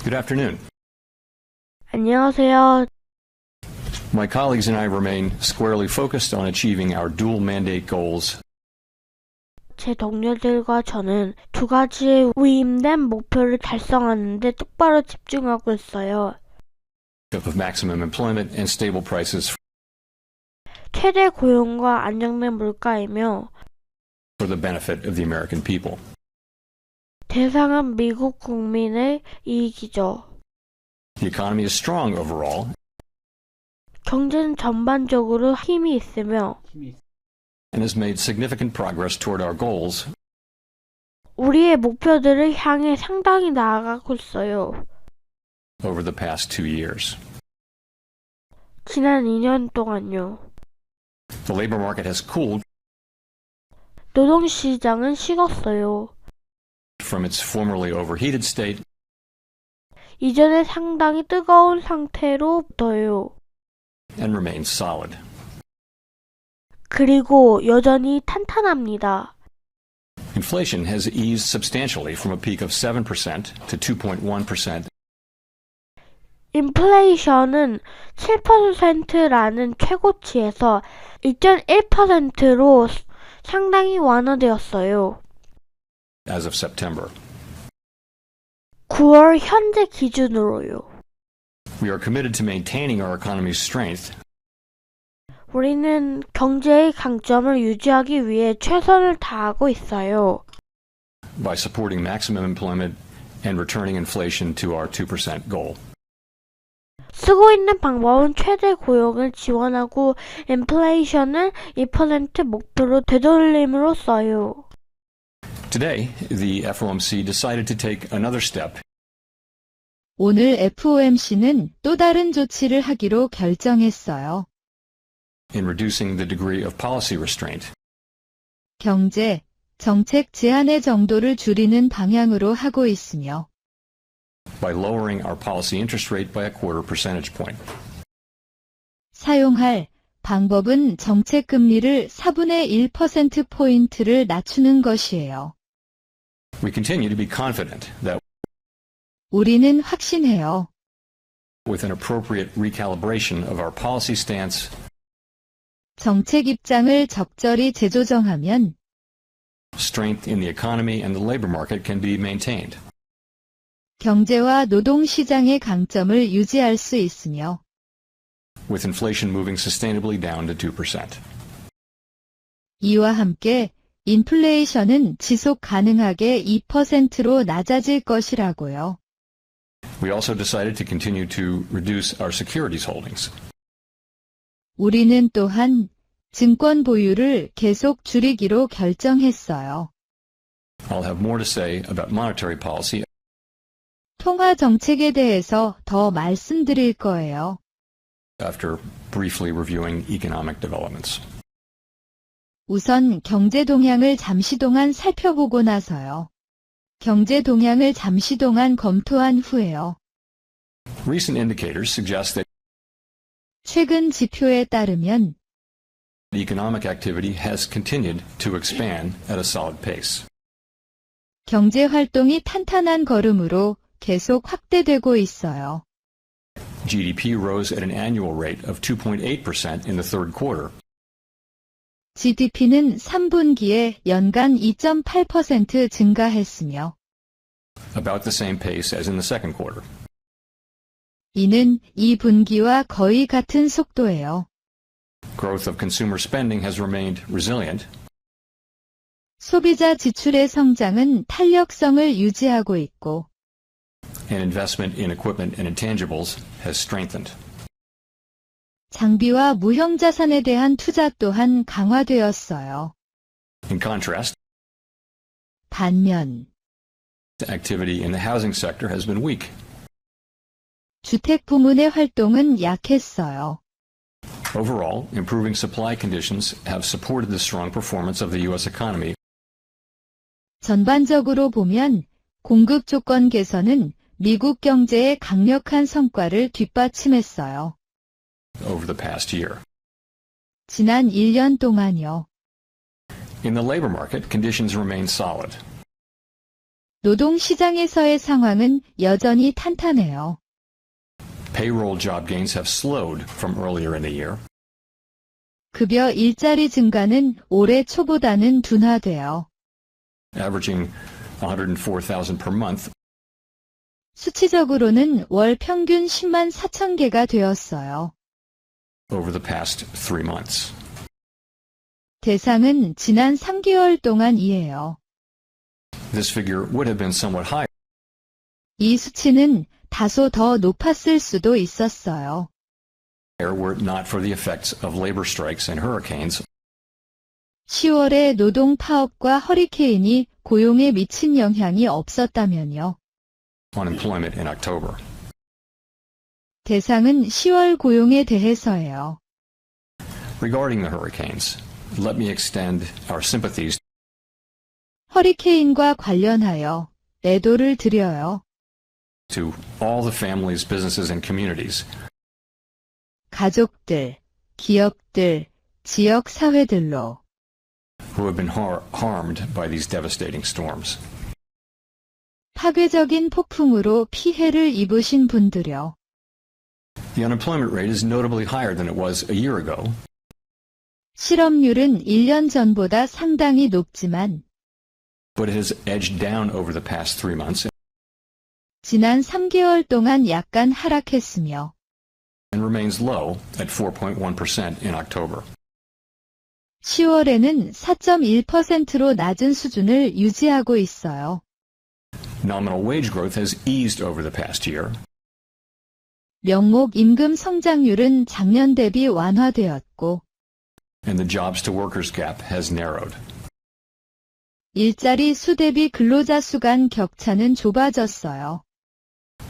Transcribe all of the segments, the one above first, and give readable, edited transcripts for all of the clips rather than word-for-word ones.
Good afternoon. 안녕하세요. My colleagues and I remain squarely focused on achieving our dual mandate goals 제 동료들과 저는 두 가지의 위임된 목표를 달성하는 데 똑바로 집중하고 있어요. of maximum employment and stable prices 최대 고용과 안정된 물가이며 for the benefit of the American people. 대상은 미국 국민의 이익이죠. The economy is strong overall 경제는 전반적으로 힘이 있으며 and has made significant progress toward our goals 우리의 목표들을 향해 상당히 나아가고 있어요. over the past 2 years. 지난 2년 동안요. The labor market has cooled 노동시장은 식었어요. from its formerly overheated state 이전에 상당히 뜨거운 상태로부터요. and remains solid. 그리고 여전히 탄탄합니다. Inflation has eased substantially from a peak of 7% to 2.1%. 인플레이션은 7%라는 최고치에서 2.1%로 상당히 완화되었어요. as of September. 9월 현재 기준으로요. We are committed to maintaining our economy's strength 우리는 경제의 강점을 유지하기 위해 최선을 다하고 있어요. by supporting maximum employment and returning inflation to our 2% goal. 쓰고 있는 방법은 최대 고용을 지원하고 인플레이션을 2% 목표로 되돌림으로써요. Today, the FOMC decided to take another step 오늘 FOMC는 또 다른 조치를 하기로 결정했어요. in reducing the degree of policy restraint 경제, 정책 제한의 정도를 줄이는 방향으로 하고 있으며 by lowering our policy interest rate by a quarter percentage point. 사용할 방법은 정책 금리를 4분의 1%포인트를 낮추는 것이에요. We continue to be confident that 우리는 확신해요. with an appropriate recalibration of our policy stance 정책 입장을 적절히 재조정하면 strength in the economy and the labor market can be maintained. 경제와 노동시장의 강점을 유지할 수 있으며 with inflation moving sustainably down to 2%. 이와 함께 인플레이션은 지속 가능하게 2%로 낮아질 것이라고요. We also decided to continue to reduce our securities holdings. 우리는 또한 증권 보유를 계속 줄이기로 결정했어요. I'll have more to say about monetary policy 통화 정책에 대해서 더 말씀드릴 거예요. after briefly reviewing economic developments. 우선 경제 동향을 잠시 동안 살펴보고 나서요. 경제 동향을 잠시 동안 검토한 후에요. Recent indicators suggest that 최근 지표에 따르면 economic activity has continued to expand at a solid pace. 경제 활동이 탄탄한 걸음으로 계속 확대되고 있어요. GDP rose at an annual rate of 2.8% in the third quarter, GDP는 3분기에 연간 2.8% 증가했으며 about the same pace as in the second quarter. 이는 2분기와 거의 같은 속도예요. Growth of consumer spending has remained resilient, 소비자 지출의 성장은 탄력성을 유지하고 있고 and investment in equipment and intangibles has strengthened. 장비와 무형자산에 대한 투자 또한 강화되었어요. In contrast, 반면 activity in the housing sector has been weak. 주택 부문의 활동은 약했어요. Overall, improving supply conditions have supported the strong performance of the U.S. economy 전반적으로 보면 공급 조건 개선은 미국 경제의 강력한 성과를 뒷받침했어요. over the past year. 지난 1년 동안요. In the labor market, conditions remain solid. 노동시장에서의 상황은 여전히 탄탄해요. Payroll job gains have slowed from earlier in the year. 급여 일자리 증가는 올해 초보다는 둔화되어 Averaging 104,000 per month, 수치적으로는 월 평균 10만 4천 개가 되었어요. over the past 3 months. 대상은 지난 3개월 동안이에요. This figure would have been somewhat higher 이 수치는 다소 더 높았을 수도 있었어요. were it not for the effects of labor strikes and hurricanes 10월에 노동 파업과 허리케인이 고용에 미친 영향이 없었다면요. on employment in October. 대상은 10월 고용에 대해서예요. Regarding the hurricanes, let me extend our sympathies 허리케인과 관련하여 애도를 드려요. to all the families, businesses, and communities 가족들, 기업들, 지역 사회들로 who have been harmed by these devastating storms. 파괴적인 폭풍으로 피해를 입으신 분들요. The unemployment rate is notably higher than it was a year ago, 실업률은 1년 전보다 상당히 높지만 but it has edged down over the past 3 months 지난 3개월 동안 약간 하락했으며 and remains low at 4.1% in October. 10월에는 4.1%로 낮은 수준을 유지하고 있어요. Nominal wage growth has eased over the past year, 명목 임금 성장률은 작년 대비 완화되었고 and the jobs to workers gap has narrowed. 일자리 수 대비 근로자 수 간 격차는 좁아졌어요.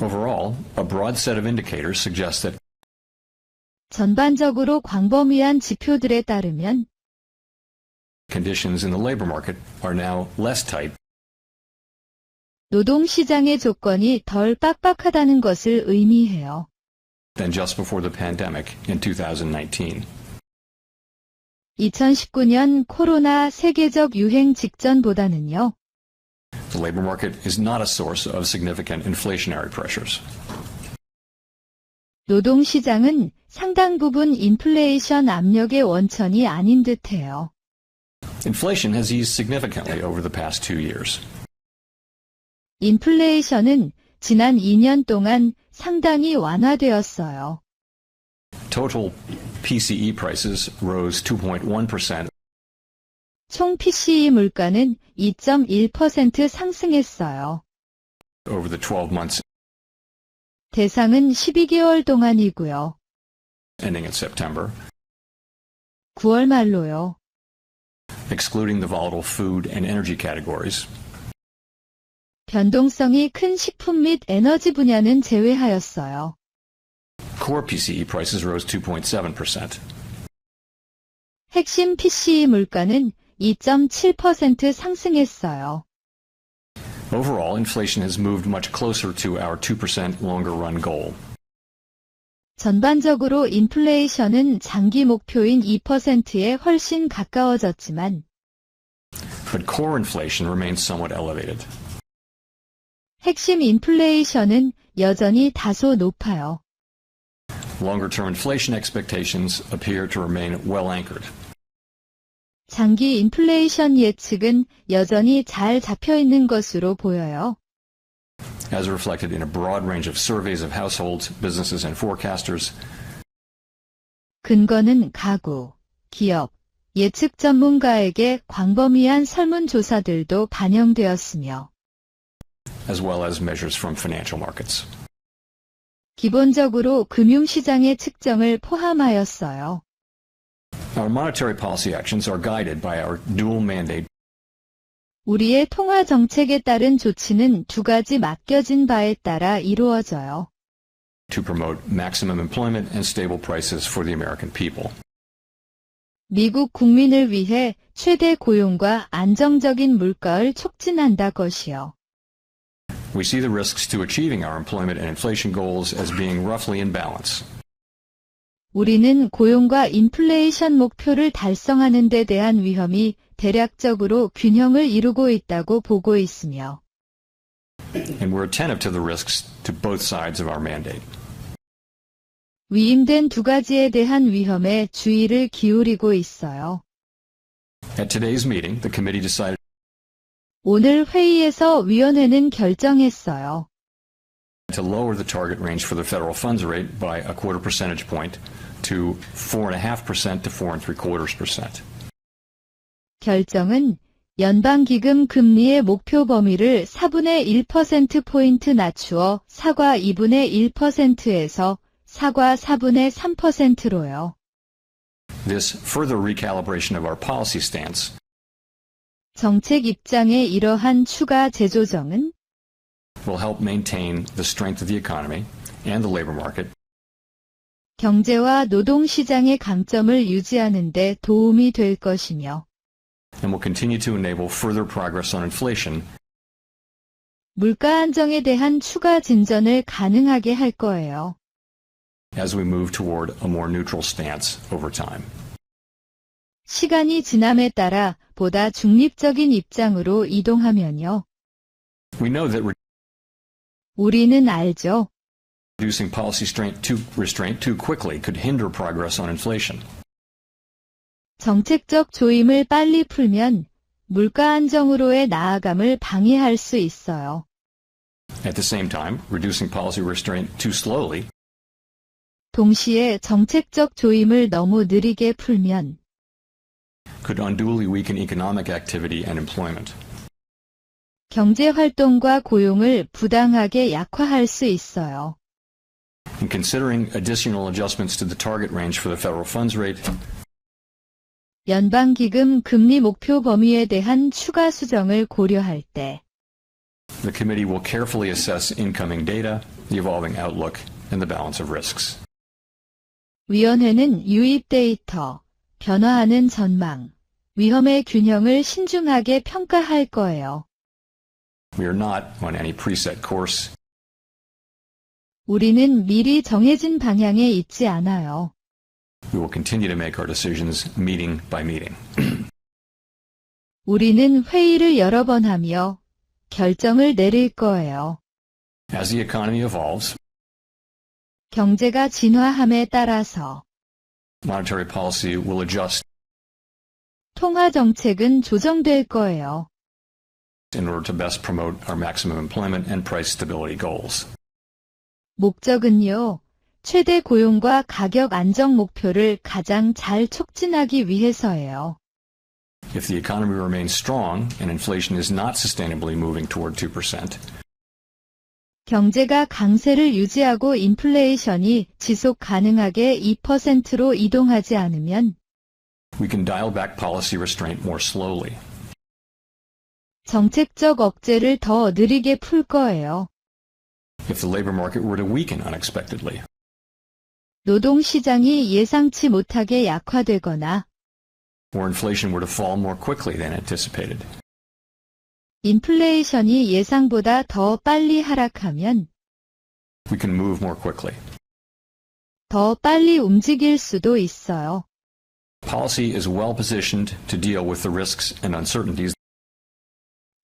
Overall, a broad set of indicators suggests that 전반적으로 광범위한 지표들에 따르면 conditions in the labor market are now less tight 노동시장의 조건이 덜 빡빡하다는 것을 의미해요. than just before the pandemic in 2019. 2019년 코로나 세계적 유행 직전보다는요. The labor market is not a source of significant inflationary pressures. 노동시장은 상당 부분 인플레이션 압력의 원천이 아닌 듯해요. Inflation has eased significantly over the past 2 years. 인플레이션은 지난 2년 동안 상당히 완화되었어요. Total PCE prices rose 2.1% 총 PCE 물가는 2.1% 상승했어요. over the 12 months 대상은 12개월 동안이고요. ending in September, 9월 말로요. excluding the volatile food and energy categories. 변동성이 큰 식품 및 에너지 분야는 제외하였어요. Core PCE prices rose 2.7%. 핵심 PCE 물가는 2.7% 상승했어요. Overall, inflation has moved much closer to our 2% longer run goal. 전반적으로 인플레이션은 장기 목표인 2%에 훨씬 가까워졌지만 But core inflation remains somewhat elevated. 핵심 인플레이션은 여전히 다소 높아요. Longer-term inflation expectations appear to remain well anchored. 장기 인플레이션 예측은 여전히 잘 잡혀 있는 것으로 보여요. As reflected in a broad range of surveys of households, businesses, and forecasters, 근거는 가구, 기업, 예측 전문가에게 광범위한 설문조사들도 반영되었으며 as well as measures from financial markets. 기본적으로 금융시장의 측정을 포함하였어요. Our monetary policy actions are guided by our dual mandate 우리의 통화 정책에 따른 조치는 두 가지 맡겨진 바에 따라 이루어져요. to promote maximum employment and stable prices for the American people. 미국 국민을 위해 최대 고용과 안정적인 물가를 촉진한다 것이요. We see the risks to achieving our employment and inflation goals as being roughly in balance. 우리는 고용과 인플레이션 목표를 달성하는 데 대한 위험이 대략적으로 균형을 이루고 있다고 보고 있으며 and we're attentive to the risks to both sides of our mandate. 위임된 두 가지에 대한 위험에 주의를 기울이고 있어요. At today's meeting, the committee decided 오늘 회의에서 위원회는 결정했어요. to lower the target range for the federal funds rate by a quarter percentage point to 4.5% to 4.75%. 결정은 연방기금 금리의 목표 범위를 4분의 1%포인트 낮추어 사과 2분의 1%에서 사과 4분의 3%로요. This further recalibration of our policy stance 정책 입장의 이러한 추가 재조정은 will help maintain the strength of the economy and the labor market 경제와 노동시장의 강점을 유지하는 데 도움이 될 것이며 and will continue to enable further progress on inflation 물가 안정에 대한 추가 진전을 가능하게 할 거예요. as we move toward a more neutral stance over time. 시간이 지남에 따라 보다 중립적인 입장으로 이동하면요. We know that 우리는 알죠. reducing policy restraint too quickly could hinder progress on inflation. 정책적 조임을 빨리 풀면 물가 안정으로의 나아감을 방해할 수 있어요. At the same time, reducing policy restraint too slowly 동시에 정책적 조임을 너무 느리게 풀면 could unduly weaken economic activity and employment. 경제 활동과 고용을 부당하게 약화할 수 있어요. In considering additional adjustments to the target range for the federal funds rate, 연방기금 금리 목표 범위에 대한 추가 수정을 고려할 때 the committee will carefully assess incoming data, the evolving outlook, and the balance of risks. 위원회는 유입 데이터, 변화하는 전망, 위험의 균형을 신중하게 평가할 거예요. We are not on any preset course. 우리는 미리 정해진 방향에 있지 않아요. We will continue to make our decisions meeting by meeting. 우리는 회의를 여러 번 하며 결정을 내릴 거예요. As the economy evolves, 경제가 진화함에 따라서 monetary policy will adjust 통화 정책은 조정될 거예요. in order to best promote our maximum employment and price stability goals. 목적은요, 최대 고용과 가격 안정 목표를 가장 잘 촉진하기 위해서예요. If the economy remains strong and inflation is not sustainably moving toward 2%, 경제가 강세를 유지하고 인플레이션이 지속 가능하게 2%로 이동하지 않으면 we can dial back policy restraint more slowly. 정책적 억제를 더 느리게 풀 거예요. If the labor market were to weaken unexpectedly, 노동시장이 예상치 못하게 약화되거나 or inflation were to fall more quickly than anticipated, 인플레이션이 예상보다 더 빨리 하락하면 we can move more quickly. 더 빨리 움직일 수도 있어요. Policy is well positioned to deal with the risks and uncertainties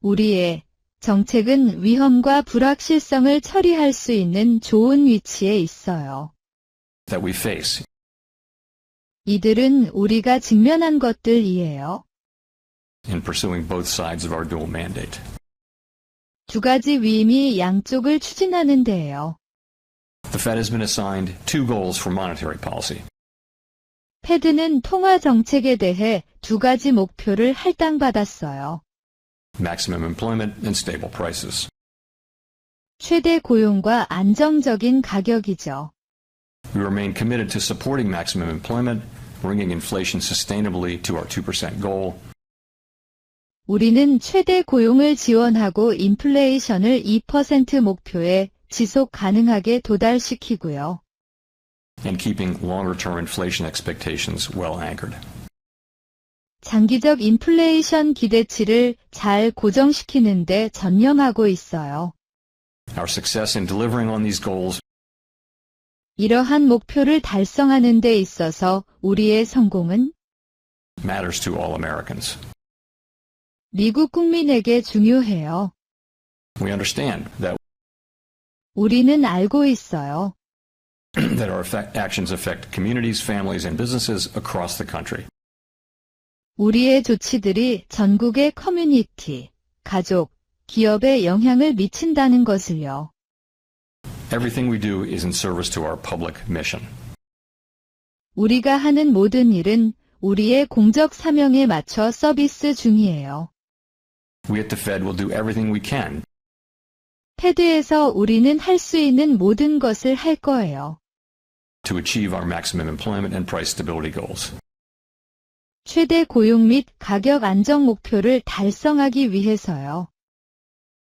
우리의 정책은 위험과 불확실성을 처리할 수 있는 좋은 위치에 있어요. that we face 이들은 우리가 직면한 것들이에요. in pursuing both sides of our dual mandate. 두 가지 위임이 양쪽을 추진하는 데예요. The Fed has been assigned two goals for monetary policy. 패드는 통화 정책에 대해 두 가지 목표를 할당받았어요. Maximum employment and stable prices. 최대 고용과 안정적인 가격이죠. We remain committed to supporting maximum employment, bringing inflation sustainably to our 2% goal, 우리는 최대 고용을 지원하고 인플레이션을 2% 목표에 지속 가능하게 도달시키고요. and keeping longer-term inflation expectations well anchored. 장기적 인플레이션 기대치를 잘 고정시키는 데 전념하고 있어요. Our success in delivering on these goals 이러한 목표를 달성하는 데 있어서 우리의 성공은 matters to all Americans. 미국 국민에게 중요해요. We understand that 우리는 알고 있어요. that our actions affect communities, families, and businesses across the country. 우리의 조치들이 전국의 커뮤니티, 가족, 기업에 영향을 미친다는 것을요. Everything we do is in service to our public mission. 우리가 하는 모든 일은 우리의 공적 사명에 맞춰 서비스 중이에요. We at the Fed will do everything we can 패드에서 우리는 할 수 있는 모든 것을 할 거예요. to achieve our maximum employment and price stability goals. 최대 고용 및 가격 안정 목표를 달성하기 위해서요.